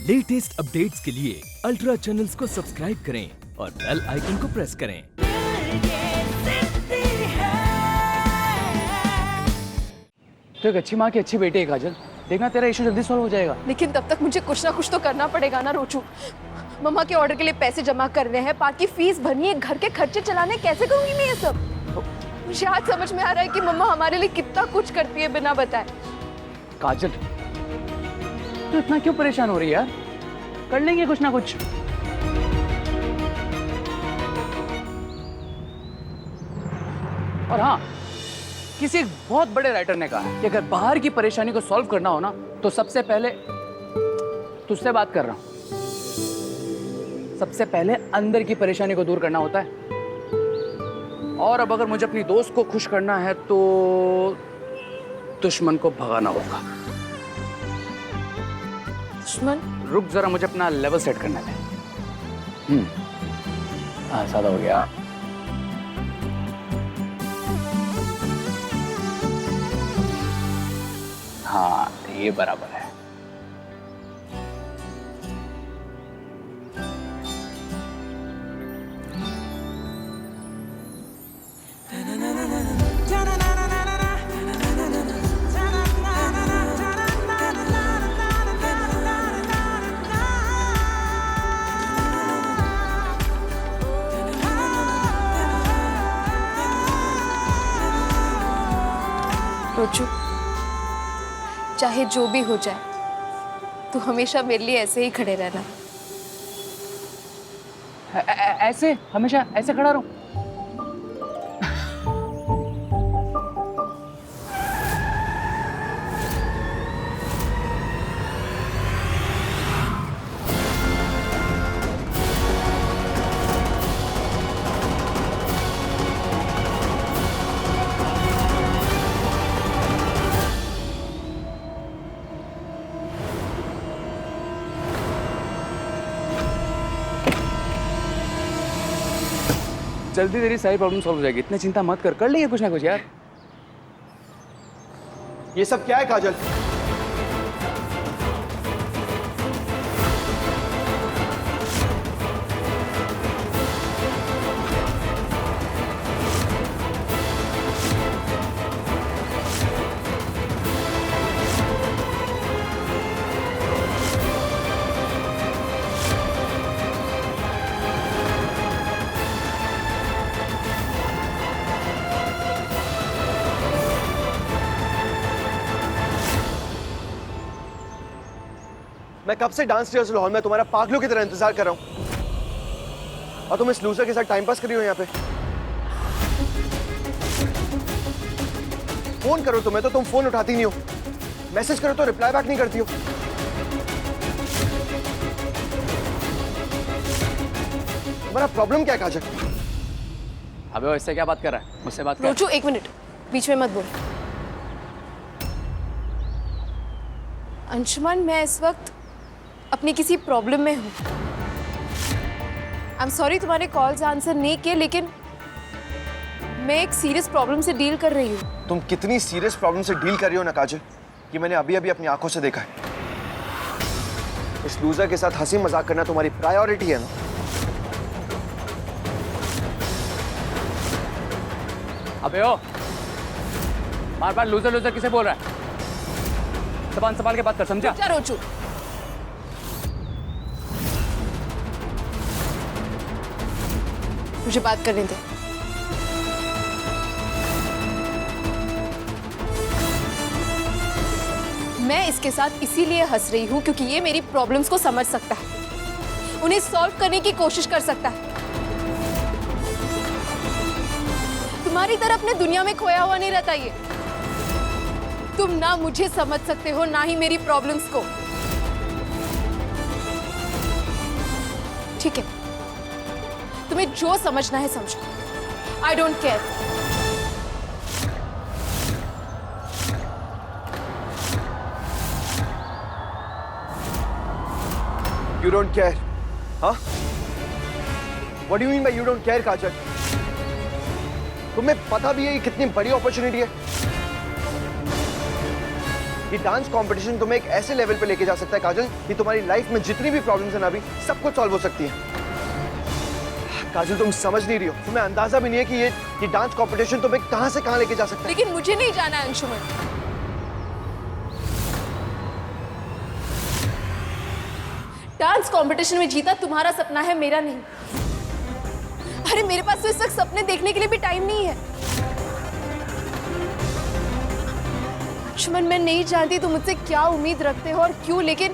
Latest updates के लिए ultra channels को सब्सक्राइब करें और बेल आइकन को प्रेस करें। तो एक अच्छी माँ की अच्छी बेटी है काजल, देखना तेरा इशू जल्दी सॉल्व हो जाएगा। लेकिन तब तक मुझे कुछ ना कुछ तो करना पड़ेगा ना रोचू। मम्मा के ऑर्डर के लिए पैसे जमा करने हैं, पार्क फीस भरनी है, घर के खर्चे चलाने, कैसे करूंगी मैं ये सब? मुझे आज समझ में आ रहा है कि मम्मा हमारे लिए कितना कुछ करती है बिना बताए। काजल, तू इतना क्यों परेशान हो रही है यार? कर लेंगे कुछ ना कुछ। और हाँ, किसी एक बहुत बड़े राइटर ने कहा है कि अगर बाहर की परेशानी को सॉल्व करना हो ना, तो सबसे पहले तुझसे बात कर रहा हूं, सबसे पहले अंदर की परेशानी को दूर करना होता है। और अब अगर मुझे अपनी दोस्त को खुश करना है तो दुश्मन को भगाना होगा। दुश्मन? रुक जरा, मुझे अपना लेवल सेट करना है। सादा हो गया। हाँ, ये बराबर है। रोचू, चाहे जो भी हो जाए, तू हमेशा मेरे लिए ऐसे ही खड़े रहना। ऐसे हमेशा ऐसे खड़ा रहूं? जल्दी तेरी सारी प्रॉब्लम सॉल्व हो जाएगी, इतनी चिंता मत कर लेंगे कुछ ना कुछ यार। ये सब क्या है काजल? मैं कब से डांस रिहर्सल हॉल में तुम्हारा पागलों की तरह इंतजार कर रहा हूं, और तुम इस लूजर के साथ टाइम पास कर रही हो यहाँ पे। फोन करो तुम्हें तो तुम फोन उठाती नहीं हो, मैसेज करो तो रिप्लाई बैक नहीं करती हो। तुम्हारा प्रॉब्लम क्या है काजल? अबे वो इससे क्या बात कर रहा है? मुझसे बात कर। रोचू, एक मिनट, बीच में मत बोल। अंशुमन, मैं इस वक्त अपनी किसी प्रॉब्लम में हूँ। आई एम सॉरी तुम्हारे कॉल्स आंसर नहीं किए, लेकिन मैं एक सीरियस प्रॉब्लम से डील कर रही हूँ। तुम कितनी सीरियस प्रॉब्लम से डील कर रही हो ना काजल, कि मैंने अभी अभी अपनी आंखों से देखा है। इस लूजर के साथ हंसी मजाक करना तुम्हारी प्रायोरिटी है ना? अबे ओ, बार बार लूजर लूजर किसे बोल रहा है? जबान संभाल के बात कर, समझा? क्या रोचू, मुझे बात करने दे। मैं इसके साथ इसीलिए हंस रही हूं क्योंकि ये मेरी प्रॉब्लम्स को समझ सकता है, उन्हें सॉल्व करने की कोशिश कर सकता है। तुम्हारी तरह अपने दुनिया में खोया हुआ नहीं रहता ये। तुम ना मुझे समझ सकते हो, ना ही मेरी प्रॉब्लम्स को। ठीक है, तुम्हें जो समझना है समझो। I don't care. You don't care, huh? What do you mean by you don't care, काजल? तुम्हें पता भी है ये कितनी बड़ी अपॉर्चुनिटी है? ये डांस कंपटीशन तुम्हें एक ऐसे लेवल पे लेके जा सकता है काजल कि तुम्हारी लाइफ में जितनी भी प्रॉब्लम्स है ना अभी सब कुछ सॉल्व हो सकती है। काजल तुम समझ नहीं रही हो, तुम्हें अंदाजा भी नहीं है कि ये डांस कंपटीशन तुम्हें कहां से कहां लेके जा सकता है। लेकिन मुझे नहीं जाना है अंशुमन। डांस कंपटीशन में जीता तुम्हारा सपना है, मेरा नहीं। अरे मेरे पास तो इस वक्त सपने देखने के लिए भी टाइम नहीं है। अंशुमन, मैं नहीं जानती तुम मुझसे क्या उम्मीद रखते हो और क्यों, लेकिन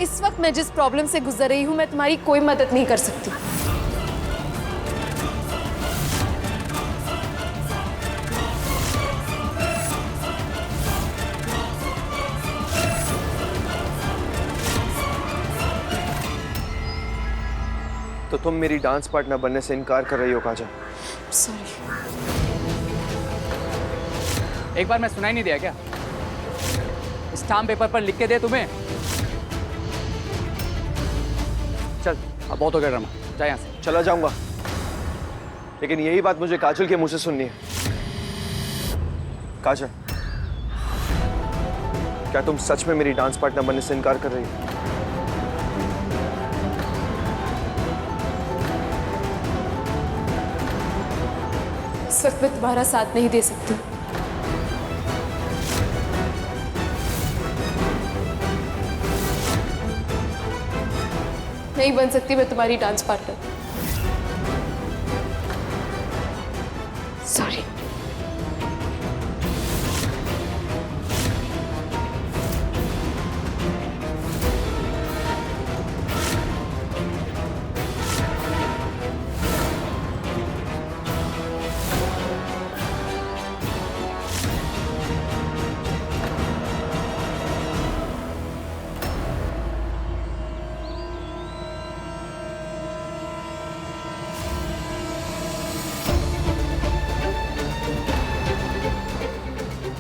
इस वक्त मैं जिस प्रॉब्लम से गुजर रही हूं मैं तुम्हारी कोई मदद नहीं कर सकती। तो तुम मेरी डांस पार्टनर बनने से इनकार कर रही हो काजल? सॉरी। एक बार मैं सुनाई नहीं दिया क्या? स्टाम्प पेपर पर लिख के दे तुम्हें। चल अब बहुत हो गया ड्रामा, जा यहाँ से। चला जाऊंगा, लेकिन यही बात मुझे काजल के मुंह से सुननी है। काजल, क्या तुम सच में मेरी डांस पार्टनर बनने से इनकार कर रही हो? इस वक्त मैं तुम्हारा साथ नहीं दे सकती। नहीं बन सकती मैं तुम्हारी dance partner. Sorry.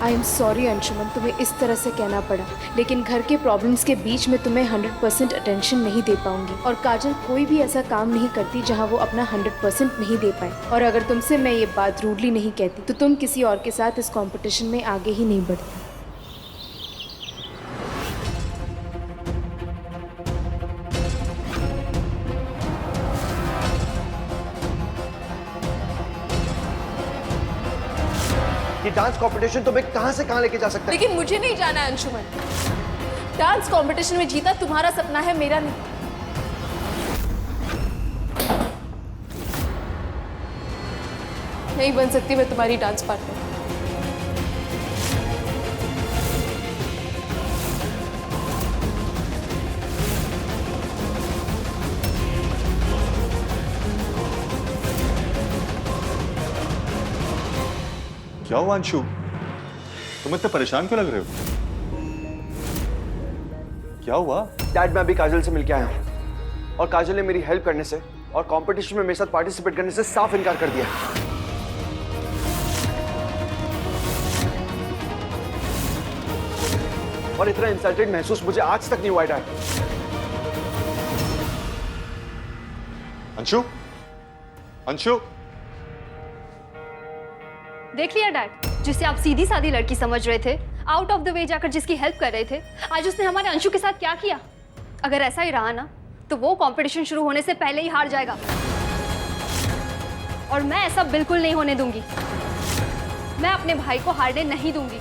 I am sorry Anshuman, तुम्हें इस तरह से कहना पड़ा, लेकिन घर के प्रॉब्लम्स के बीच में तुम्हें 100% अटेंशन नहीं दे पाऊंगी। और काजल कोई भी ऐसा काम नहीं करती जहां वो अपना 100% नहीं दे पाए। और अगर तुमसे मैं ये बात रूडली नहीं कहती तो तुम किसी और के साथ इस कंपटीशन में आगे ही नहीं बढ़ती। ये डांस कंपटीशन तुम्हें कहां से कहां लेके जा सकता है? लेकिन मुझे नहीं जाना है अंशुमन। डांस कंपटीशन में जीता तुम्हारा सपना है, मेरा नहीं। नहीं बन सकती मैं तुम्हारी डांस पार्टनर। क्या हुआ अंशु? तुम इतने परेशान क्यों लग रहे हो? क्या हुआ? डैड, मैं अभी काजल से मिलके आया हूं और काजल ने मेरी हेल्प करने से और कंपटीशन में मेरे साथ पार्टिसिपेट करने से साफ इनकार कर दिया। और इतना इंसल्टेड महसूस मुझे आज तक नहीं हुआ डैड। अंशु, अंशु, देख लिया डैड, जिसे आप सीधी सादी लड़की समझ रहे थे, आउट ऑफ द वे जाकर जिसकी हेल्प कर रहे थे, आज उसने हमारे अंशु के साथ क्या किया। अगर ऐसा ही रहा ना तो वो कंपटीशन शुरू होने से पहले ही हार जाएगा और मैं ऐसा बिल्कुल नहीं होने दूंगी। मैं अपने भाई को हारने नहीं दूंगी,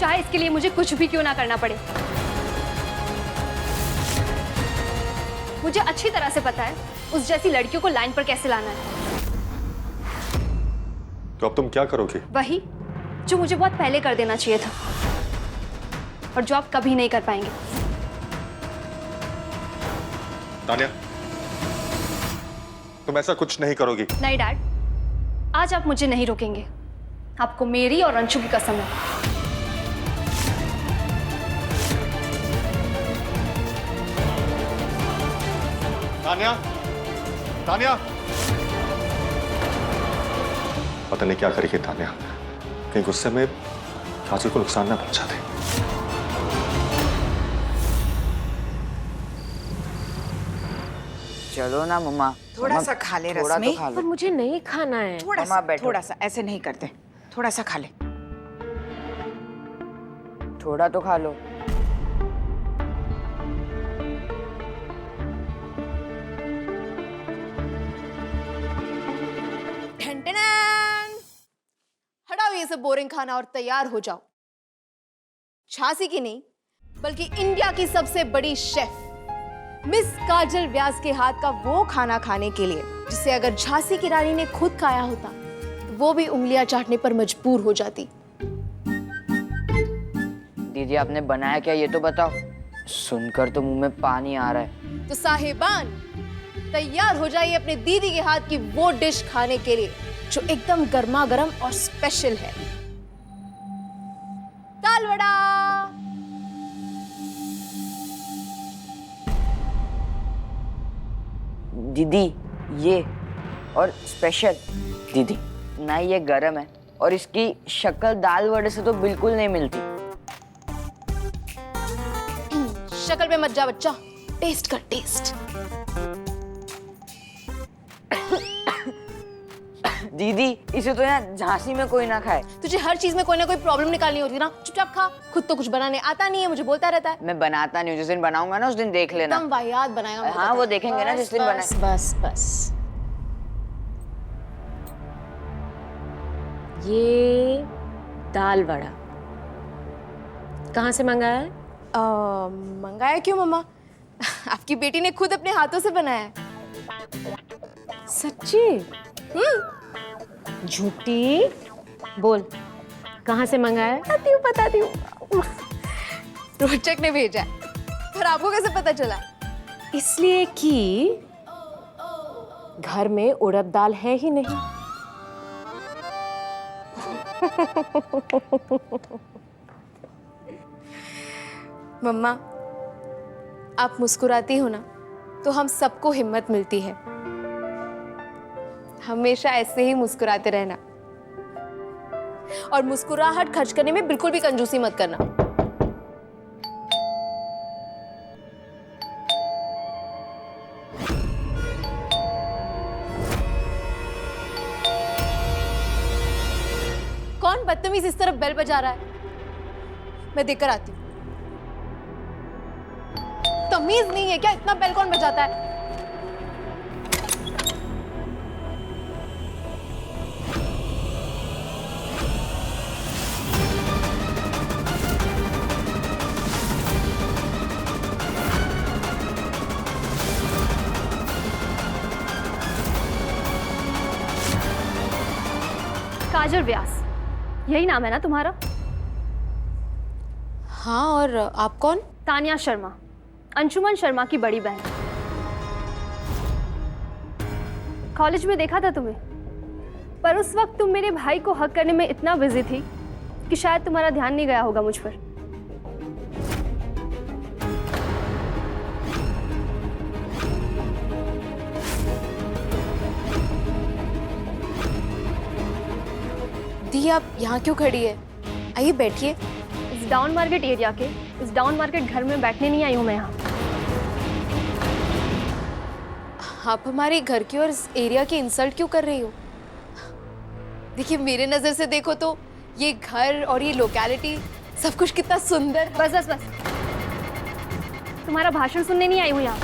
चाहे इसके लिए मुझे कुछ भी क्यों ना करना पड़े। मुझे अच्छी तरह से पता है उस जैसी लड़कियों को लाइन पर कैसे लाना है। तो अब तुम क्या करोगे? वही जो मुझे बहुत पहले कर देना चाहिए था और जो आप कभी नहीं कर पाएंगे। तान्या, तुम ऐसा कुछ नहीं करोगी। नहीं डैड, आज आप मुझे नहीं रोकेंगे। आपको मेरी और अंशु की कसम है। तान्या, तान्या, पता नहीं क्या करेगी तान्या, कहीं गुस्से में काजल को नुकसान ना पहुंचा दे। चलो ना मम्मा, थोड़ा सा खा ले थोड़ा रश्मि। तो खा लो। पर मुझे नहीं खाना है। थोड़ा मम्मा सा, बैठो। थोड़ा सा, ऐसे नहीं करते, थोड़ा सा खा ले। थोड़ा तो खा लो। हटाओ ये सब बोरिंग खाना और तैयार हो जाओ। झांसी की नहीं बल्कि इंडिया की सबसे बड़ी शेफ मिस काजल व्यास के हाथ का वो खाना खाने के लिए जिसे अगर झांसी की रानी ने खुद खाया होता तो वो भी उंगलियां चाटने पर मजबूर हो जाती। दीदी आपने बनाया क्या ये तो बताओ, सुनकर तो मुंह में पानी आ रहा है। तो साहिबान तैयार हो जाइए अपने दीदी के हाथ की वो डिश खाने के लिए जो एकदम गर्मा गर्म और स्पेशल है, दाल वड़ा। दीदी ये और स्पेशल। दीदी ना ये गरम है और इसकी शक्ल दाल वड़े से तो बिल्कुल नहीं मिलती। शक्ल पे मत जा बच्चा, टेस्ट कर टेस्ट। दीदी इसे तो यहाँ झांसी में कोई ना खाए। तुझे हर चीज में कोई ना कोई प्रॉब्लम निकालनी होती है ना, चुपचाप खा। खुद तो कुछ बनाने आता नहीं है, मुझे बोलता रहता है। मैं बनाता नहीं हूँ, जिस दिन बनाऊंगा ना उस दिन देख लेना। एकदम वाहियात बनाएगा। मुझे हाँ पता वो है। देखेंगे ना जिस दिन बस बनाए। बस बस। ये दाल वड़ा कहाँ से मंगाया है? मंगाया क्यों मम्मा? आपकी बेटी ने खुद अपने हाथों से बनाया है। सच्ची? झूठी बोल, कहाँ से मंगाया है? बताती हूँ। रोचक ने भेजा है। पर आपको कैसे पता चला? इसलिए कि घर में उड़द दाल है ही नहीं। मम्मा आप मुस्कुराती हो ना तो हम सबको हिम्मत मिलती है। हमेशा ऐसे ही मुस्कुराते रहना और मुस्कुराहट खर्च करने में बिल्कुल भी कंजूसी मत करना। कौन बदतमीज इस तरफ बेल बजा रहा है? मैं देखकर आती हूँ। तमीज नहीं है क्या? इतना बेल कौन बजाता है? काजल व्यास, यही नाम है ना तुम्हारा? हाँ, और आप कौन? तानिया शर्मा, अंशुमन शर्मा की बड़ी बहन। कॉलेज में देखा था तुम्हें, पर उस वक्त तुम मेरे भाई को हक करने में इतना बिजी थी कि शायद तुम्हारा ध्यान नहीं गया होगा मुझ पर। दी आप यहाँ क्यों खड़ी है? आइए बैठिए। इस डाउन मार्केट एरिया के इस डाउन मार्केट घर में बैठने नहीं आई हूँ मैं यहाँ। आप हमारे घर की और इस एरिया की इंसल्ट क्यों कर रही हो? देखिए मेरे नजर से देखो तो ये घर और ये लोकेलिटी सब कुछ कितना सुंदर। बस बस बस, तुम्हारा भाषण सुनने नहीं आई हूँ यहाँ।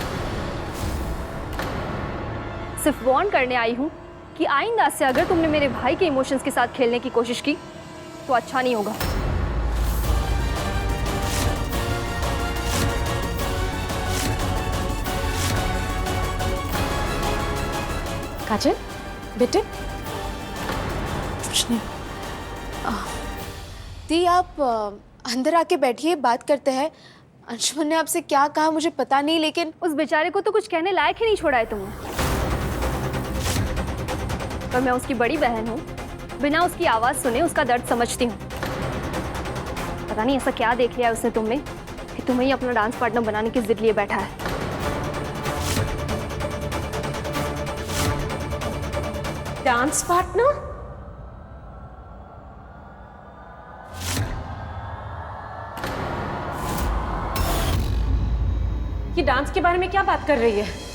सिर्फ वार्न करने आई हूँ कि आइंदा से अगर तुमने मेरे भाई के इमोशंस के साथ खेलने की कोशिश की तो अच्छा नहीं होगा। काजल बेटे, कुछ नहीं। दी आप अंदर आके बैठिए, बात करते हैं। अंशुमन ने आपसे क्या कहा मुझे पता नहीं, लेकिन उस बेचारे को तो कुछ कहने लायक ही नहीं छोड़ा है तुमने। पर मैं उसकी बड़ी बहन हूँ, बिना उसकी आवाज़ सुने उसका दर्द समझती हूँ। पता नहीं ऐसा क्या देख लिया उसने तुम में कि तुम्हें ही अपना डांस पार्टनर बनाने की जिद लिए बैठा है। Dance partner? ये डांस के बारे में क्या बात कर रही है?